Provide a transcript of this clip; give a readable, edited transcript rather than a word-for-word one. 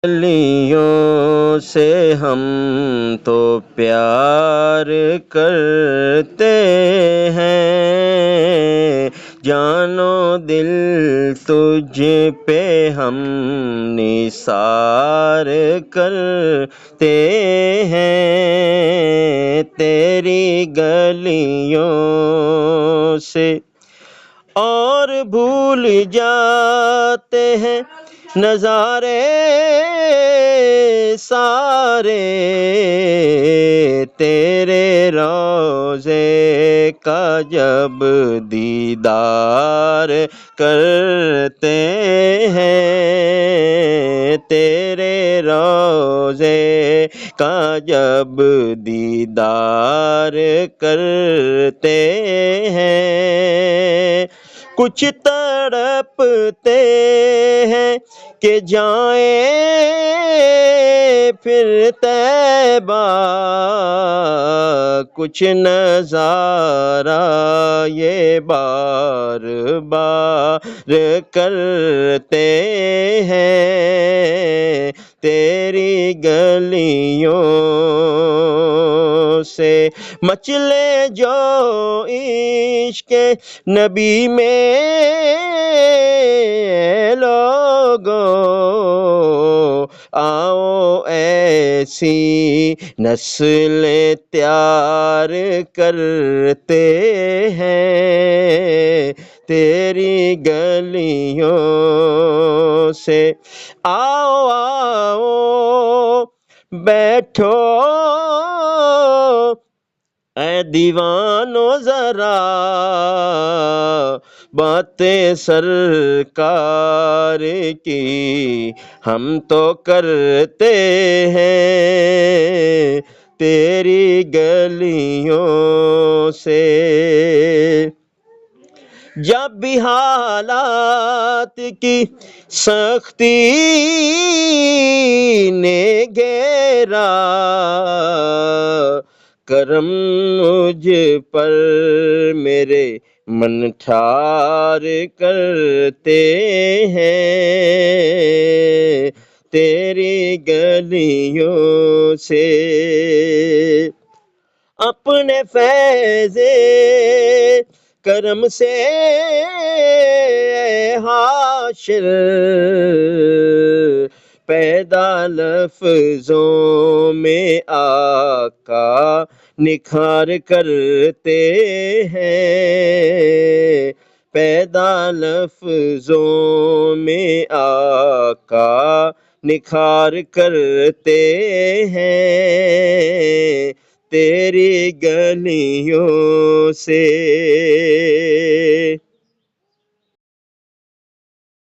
گلیوں سے ہم تو پیار کرتے ہیں، جان و دل تجھ پہ ہم نثار کرتے ہیں، تیری گلیوں سے اور بھول جاتے ہیں نظارے سارے، تیرے روضے کا جب دیدار کرتے ہیں، تیرے روضے کا جب دیدار کرتے ہیں، کچھ تڑپتے ہیں کہ جائیں پھر طیبہ، کچھ نظارہ یہ بار بار کرتے ہیں، تیری گلیوں سے مچلے جو عشق نبی میں لوگوں، آؤ ایسی نسل تیار کرتے ہیں، تیری گلیوں سے آؤ آؤ بیٹھو اے دیوانو ذرا، باتیں سرکار کی ہم تو کرتے ہیں، تیری گلیوں سے جب بھی حالات کی سختی نے گھیرا، کرم مجھ پر میرے من ٹھار کرتے ہیں، تیری گلیوں سے اپنے فیض کرم سے حاشر پیدا لفظوں میں آقا نکھار کرتے ہیں، پیدا لفظوں میں آقا نکھار کرتے ہیں، تیری گلیوں سے